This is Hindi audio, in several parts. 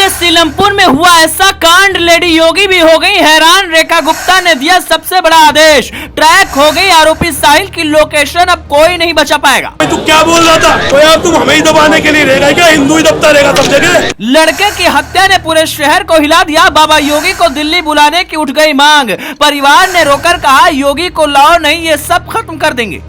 देखिए सीलमपुर में हुआ ऐसा कांड, लेडी योगी भी हो गई हैरान। रेखा गुप्ता ने दिया सबसे बड़ा आदेश, ट्रैक हो गई आरोपी साहिल की लोकेशन, अब कोई नहीं बचा पाएगा। तू क्या बोल रहा था? तो यार तुम हमें ही दबाने के लिए रहेगा क्या? हिंदू ही दबता रहेगा सब जगह। लड़के की हत्या ने पूरे शहर को हिला दिया। बाबा योगी को दिल्ली बुलाने की उठ गई मांग, परिवार ने रोकर कहा योगी को लाओ नहीं ये सब खत्म कर देंगे।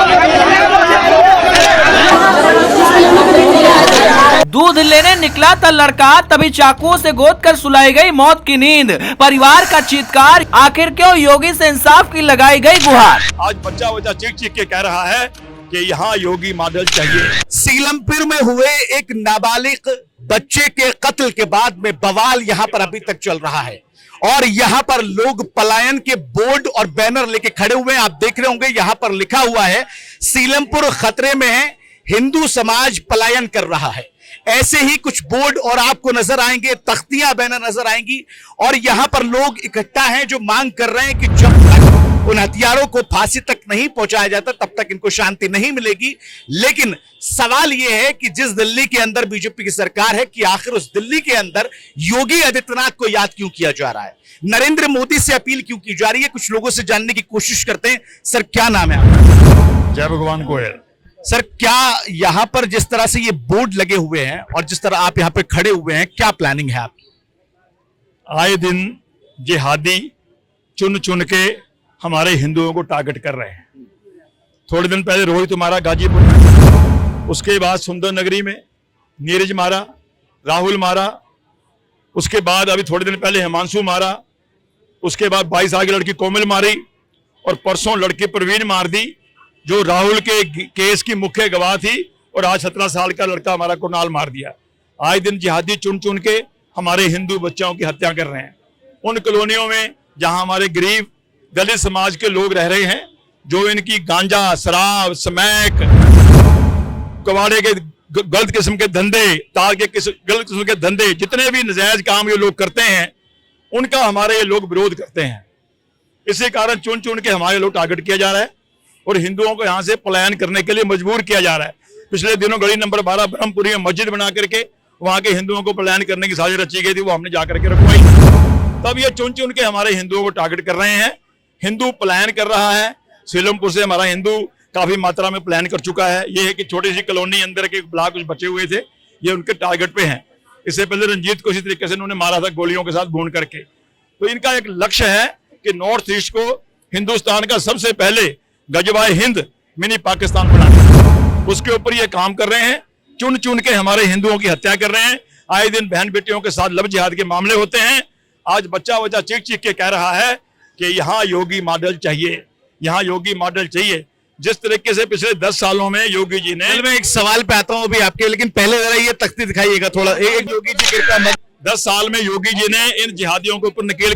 दूध लेने निकला था लड़का, तभी चाकुओं से गोद कर सुलाई गई मौत की नींद। परिवार का चीत्कार, आखिर क्यों योगी से इंसाफ की लगाई गई गुहार। आज बच्चा चीख चीख के कह रहा है कि यहाँ योगी मॉडल चाहिए। सीलमपुर में हुए एक नाबालिग बच्चे के कत्ल के बाद में बवाल यहाँ पर अभी तक चल रहा है और यहाँ पर लोग पलायन के बोर्ड और बैनर लेके खड़े हुए हैं। आप देख रहे होंगे यहाँ पर लिखा हुआ है सीलमपुर खतरे में है, हिंदू समाज पलायन कर रहा है। ऐसे ही कुछ बोर्ड और आपको नजर आएंगे, तख्तियां बैनर नजर आएंगी और यहां पर लोग इकट्ठा हैं जो मांग कर रहे हैं कि जब तक उन हथियारों को फांसी तक नहीं पहुंचाया जाता तब तक इनको शांति नहीं मिलेगी। लेकिन सवाल यह है कि जिस दिल्ली के अंदर बीजेपी की सरकार है कि आखिर उस दिल्ली के अंदर योगी आदित्यनाथ को याद क्यों किया जा रहा है, नरेंद्र मोदी से अपील क्यों की जा रही है। कुछ लोगों से जानने की कोशिश करते हैं। सर क्या नाम है आपका? जय भगवान गोयल। सर क्या यहां पर जिस तरह से ये बोर्ड लगे हुए हैं और जिस तरह आप यहां पे खड़े हुए हैं, क्या प्लानिंग है आपकी? आए दिन जिहादी चुन चुन के हमारे हिंदुओं को टारगेट कर रहे हैं। थोड़े दिन पहले रोहित मारा गाजीपुर में, उसके बाद सुंदर नगरी में नीरज मारा, राहुल मारा, उसके बाद अभी थोड़े दिन पहले हिमांशु मारा, उसके बाद 22 साल की लड़की कोमल मारी और परसों लड़की प्रवीण मार दी जो राहुल के केस की मुख्य गवाह थी, और आज 17 साल का लड़का हमारा कुणाल मार दिया। आए दिन जिहादी चुन चुन के हमारे हिंदू बच्चों की हत्या कर रहे हैं। उन कॉलोनियों में जहां हमारे गरीब दलित समाज के लोग रह रहे हैं, जो इनकी गांजा, शराब, स्मैक, कबाड़े के गलत किस्म के धंधे, तार के गलत किस्म के धंधे, जितने भी नाजायज काम ये लोग करते हैं उनका हमारे ये लोग विरोध करते हैं। इसी कारण चुन चुन के हमारे लोग टारगेट किया जा रहा है और हिंदुओं को यहाँ से पलायन करने के लिए मजबूर किया जा रहा है। पिछले दिनों गली नंबर 12 ब्रह्मपुरी में मस्जिद बना करके वहां के हिंदुओं को पलायन करने की साजिश रची गई थी, वो हमने जाकर के रखवाई। तब ये चुन चुन के हमारे हिंदुओं को टारगेट कर रहे हैं। हिंदू पलायन कर रहा है। सीलमपुर से हमारा हिंदू काफी मात्रा में पलायन कर चुका है। ये है कि छोटी सी कॉलोनी अंदर के ब्लॉक कुछ बचे हुए थे, ये उनके टारगेट पे हैं। इससे पहले रंजीत को इसी तरीके से उन्होंने मारा था गोलियों के साथ भून करके। तो इनका एक लक्ष्य है कि नॉर्थ ईस्ट को हिंदुस्तान का सबसे पहले गजवाए हिंद मिनी पाकिस्तान बनाना, उसके ऊपर ये काम कर रहे हैं। चुन चुन के हमारे हिंदुओं की हत्या कर रहे हैं। आए दिन बहन बेटियों के साथ लव जिहाद के मामले होते हैं। आज बच्चा चीख चीख के कह रहा है कि यहाँ योगी मॉडल चाहिए, यहाँ योगी मॉडल चाहिए। जिस तरीके से पिछले 10 सालों में योगी जी ने, मैं एक सवाल पे आता हूँ अभी आपके, लेकिन पहले जरा ये तख्ती दिखाइएगा थोड़ा। एक योगी जी कृपया 10 साल में योगी जी ने इन जिहादियों के ऊपर नकेल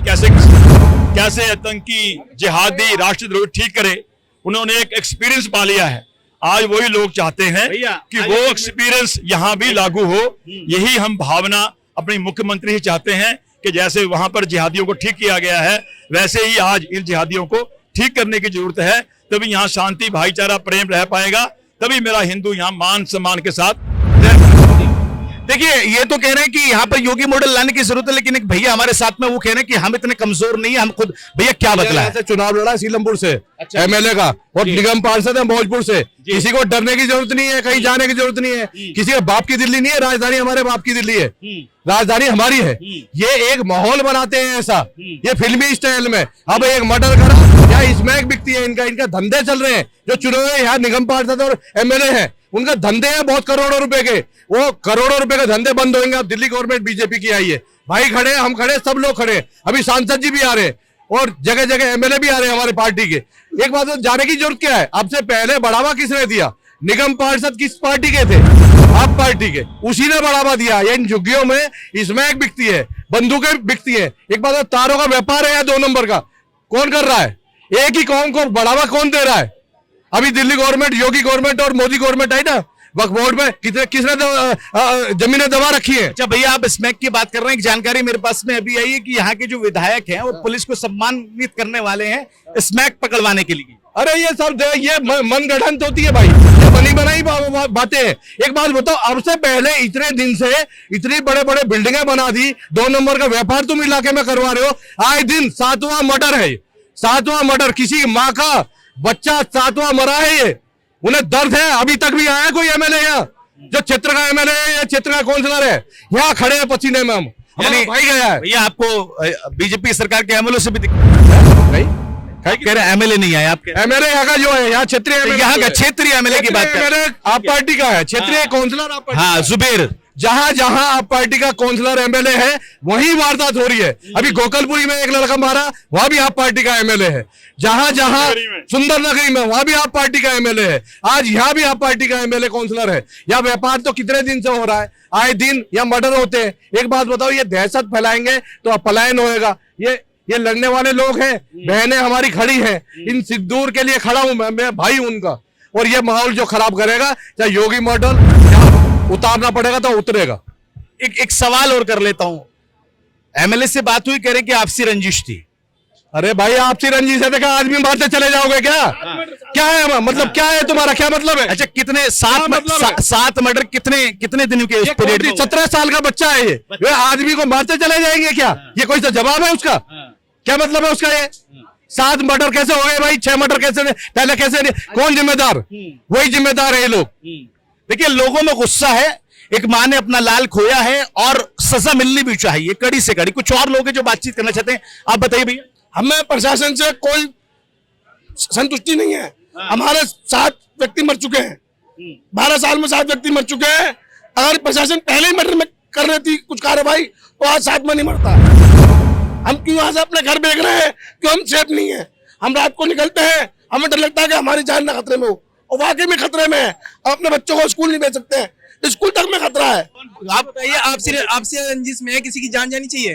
कैसे आतंकी जिहादी राष्ट्रद्रोही ठीक करे, उन्होंने एक एक्सपीरियंस पा लिया है। आज वही लोग चाहते हैं कि वो एक्सपीरियंस यहाँ भी लागू हो। यही हम भावना अपनी मुख्यमंत्री ही चाहते हैं कि जैसे वहां पर जिहादियों को ठीक किया गया है वैसे ही आज इन जिहादियों को ठीक करने की जरूरत है। तभी यहाँ शांति, भाईचारा, प्रेम रह पाएगा। तभी मेरा हिंदू यहाँ मान सम्मान के साथ। देखिए ये तो कह रहे हैं कि यहाँ पर योगी मॉडल लाने की जरूरत है, लेकिन एक भैया हमारे साथ में वो कह रहे हैं कि हम इतने कमजोर नहीं है, हम खुद। भैया क्या बदला है? चुनाव लड़ा सीलमपुर से, अच्छा। एमएलए का, और निगम पार्षद है मौजपुर से। किसी को डरने की जरूरत नहीं है, कहीं जाने की जरूरत नहीं है। किसी के बाप की दिल्ली नहीं है, राजधानी हमारे बाप की दिल्ली है, राजधानी हमारी है। ये एक माहौल बनाते हैं ऐसा, ये फिल्मी स्टाइल में। अब एक मर्डर करा या स्मैक बिकती है, इनका धंधे चल रहे हैं। जो चुने हुए यहाँ निगम पार्षद और एमएलए हैं उनका धंधे हैं बहुत करोड़ों रुपए के, वो करोड़ों रुपए के धंधे बंद होंगे। अब दिल्ली गवर्नमेंट बीजेपी की आई है, भाई खड़े, हम खड़े, सब लोग खड़े। अभी सांसद जी भी आ रहे हैं और जगह जगह एमएलए भी आ रहे हैं हमारे पार्टी के। एक बात तो जाने की जरूरत क्या है, आपसे पहले बढ़ावा किसने दिया? निगम पार्षद किस पार्टी के थे? आप पार्टी के, उसी ने बढ़ावा दिया। इन झुग्गियों में स्मैक बिकती है, बंदूकें बिकती है। एक बात तो तारों का व्यापार है या 2 नंबर का, कौन कर रहा है? एक ही कौम को बढ़ावा कौन दे रहा है? अभी दिल्ली गवर्नमेंट, योगी गवर्नमेंट और मोदी गवर्नमेंट आई ना, वक्फ बोर्ड में किसने जमीनें दबा रखी है। अच्छा भैया, आप स्मैक की बात कर रहे हैं, जानकारी मेरे पास में अभी आई है कि यहाँ के जो विधायक हैं वो पुलिस को सम्मानित करने वाले हैं स्मैक पकड़वाने के लिए। अरे ये सब ये मनगढ़ंत होती है भाई। बनी बनाई बातें हैं। एक बात बताओ, अब से पहले इतने दिन से इतनी बड़े बड़े बिल्डिंगें बना दी, 2 नंबर का व्यापार तुम इलाके में करवा रहे हो। आए दिन 7वां मर्डर है, 7वां मर्डर, किसी माँ का बच्चा 7वां मरा है। ये उन्हें दर्द है, अभी तक भी आया कोई एमएलए यहाँ जो क्षेत्र का एमएलए है या क्षेत्र का काउंसलर है? यहाँ खड़े हैं पसीने में हम, यानी भाई गया है। भैया आपको बीजेपी सरकार के एमएलए से भी दिक्कत कह रहे एमएलए नहीं आए आपके? एमएलए यहाँ का जो है, यहाँ क्षेत्रीय MLA यहाँ का है। क्षेत्रीय एमएलए की बात कर रहे हैं। आप पार्टी का है, क्षेत्रीय काउंसलर आप पार्टी हाँ, जुबेर। जहां जहां आप पार्टी का काउंसलर एमएलए है वहीं वारदात हो रही है। अभी गोकलपुरी में एक लड़का मारा, वहां भी आप पार्टी का एमएलए है। जहां जहां सुंदर नगरी में, वहां भी आप पार्टी का एमएलए है। आज यहाँ भी आप पार्टी का एमएलए काउंसलर है। यह व्यापार तो कितने दिन से हो रहा है, आए दिन या मर्डर होते हैं। एक बात बताओ, ये दहशत फैलाएंगे तो पलायन होएगा। ये लड़ने वाले लोग हैं, बहनें हमारी खड़ी हैं, इन सिंदूर के लिए खड़ा हूं मैं भाई उनका। और ये माहौल जो खराब करेगा, चाहे योगी मॉडल उतारना पड़ेगा तो उतरेगा। एक सवाल और कर लेता हूं, एमएलए से बात हुई, कह रहे कि आपसी रंजिश थी। अरे भाई, आपसी रंजिश है देखा, आदमी मारते चले जाओगे क्या? क्या है मतलब, क्या है तुम्हारा, क्या मतलब है? अच्छा, कितने सात मर्डर कितने दिन के पीरियड में? 17 साल का बच्चा है ये आदमी को मारते चले जाएंगे क्या? ये कोई सा जवाब है उसका? क्या मतलब है उसका? ये 7 मर्डर कैसे हो गए भाई? 6 मर्डर कैसे पहले कैसे? कौन जिम्मेदार? वही जिम्मेदार है ये लोग। देखिए, लोगों में गुस्सा है, एक मां ने अपना लाल खोया है और सजा मिलनी भी चाहिए, कड़ी से कड़ी। कुछ और लोग हैं जो बातचीत करना चाहते हैं, आप बताइए भैया। हमें प्रशासन से कोई संतुष्टि नहीं है। हमारे 7 व्यक्ति मर चुके हैं, 12 साल में 7 व्यक्ति मर चुके हैं। अगर प्रशासन पहले ही मर्डर में कर रही थी कुछ कार्रवाई, तो आज 7 में नहीं मरता। हम क्यों आज अपने घर देख रहे हैं? क्यों हम सेफ नहीं है? हम रात को निकलते हैं, हमें डर लगता है कि हमारी जान ना खतरे में हो, और वाकई में खतरे में है। हम अपने बच्चों को स्कूल नहीं भेज सकते हैं, स्कूल तक में खतरा है। आप बताइए, आपसे रंजिश में किसी की जान जानी चाहिए?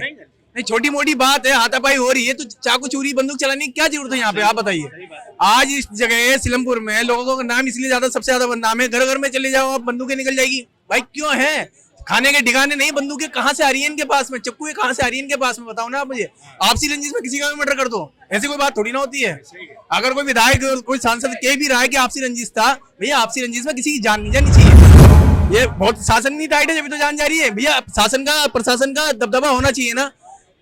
नहीं, छोटी मोटी बात है, हाथापाई हो रही है तो चाकू चूरी बंदूक चलाने की क्या जरूरत है यहाँ पे? आप बताइए। आज इस जगह सिलमपुर में लोगों का नाम इसलिए सबसे ज्यादा बदनाम है। घर घर में चले जाओ आप, बंदूकें निकल जाएगी। भाई क्यों है? खाने के ठिकाने नहीं, बंदूकें कहाँ से आ रही है इनके पास में? चक्कू कहाँ से आ रही है इनके पास में? बताओ ना आप मुझे। आपसी रंजिश में किसी का भी मर्डर कर दो, ऐसी कोई बात थोड़ी ना होती है। अगर कोई विधायक कोई सांसद कह भी रहा है कि आपसी रंजिश था, भैया आपसी रंजिश में किसी की जान नहीं जानी चाहिए। ये बहुत शासन नहीं टाइट है, जब तो जान जा रही है। भैया शासन का, प्रशासन का दबदबा होना चाहिए ना।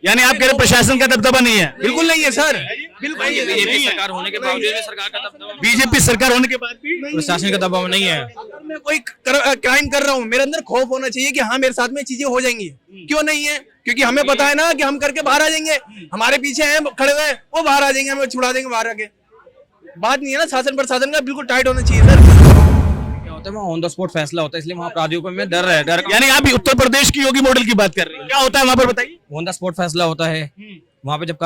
यानी आप कह रहे प्रशासन का दबदबा नहीं है? बिल्कुल नहीं है सर, बिल्कुल बीजेपी सरकार होने के बावजूद भी सरकार का दबदबा, बीजेपी सरकार होने के बाद भी प्रशासन का दबाव नहीं है। अगर मैं कोई क्राइम कर रहा हूँ, मेरे अंदर खौफ होना चाहिए कि हाँ मेरे साथ में चीजें हो जाएंगी। क्यों नहीं है? क्योंकि हमें पता है ना कि हम करके बाहर आ जाएंगे। हमारे पीछे हैं खड़े हुए, वो बाहर आ जाएंगे, हमें छुड़ा देंगे बाहर आके। बात नहीं है ना, शासन प्रशासन का बिल्कुल टाइट होना चाहिए सर। ऑन द स्पॉट फैसला होता है, इसलिए वहाँ अपराधियों को में डर है। यानी आप उत्तर प्रदेश की योगी मॉडल की बात कर रहे हैं, क्या होता है वहां पर बताइए? ऑन द स्पॉट फैसला होता है वहाँ पे। जब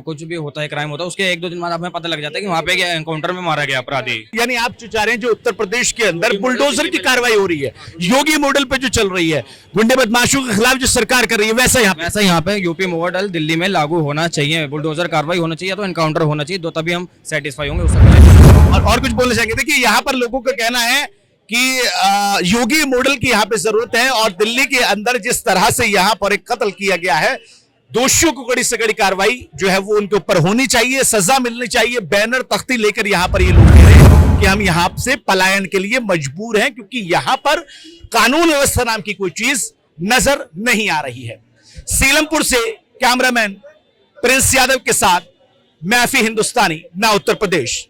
कुछ भी होता है, क्राइम होता है, उसके 1-2 दिन बाद हमें पता लग जाता है कि वहाँ पे एनकाउंटर में मारा गया अपराधी। यानी आप जो चाह रहे हैं, जो उत्तर प्रदेश के अंदर बुलडोजर की कार्रवाई हो रही है, योगी मॉडल पे जो चल रही है, गुंडे बदमाशों के खिलाफ जो सरकार कर रही है, वैसा यहाँ पे यूपी मॉडल दिल्ली में लागू होना चाहिए। बुलडोजर कार्रवाई होना चाहिए, तो एनकाउंटर होना चाहिए, तो तभी हम सेटिस्फाई होंगे उससे। और कुछ बोलना चाहेंगे? देखिए, यहाँ पर लोगों का कहना है कि योगी मॉडल की यहाँ पे जरूरत है, और दिल्ली के अंदर जिस तरह से यहाँ पर एक कत्ल किया गया है, दोषियों को कड़ी से कड़ी कार्रवाई जो है वो उनके ऊपर होनी चाहिए, सजा मिलनी चाहिए। बैनर तख्ती लेकर यहाँ पर ये लोग कह रहे हैं कि हम यहाँ से पलायन के लिए मजबूर हैं, क्योंकि यहाँ पर कानून व्यवस्था नाम की कोई चीज नजर नहीं आ रही है। सीलमपुर से कैमरामैन प्रिंस यादव के साथ मैं आफी हिंदुस्तानी, ना उत्तर प्रदेश।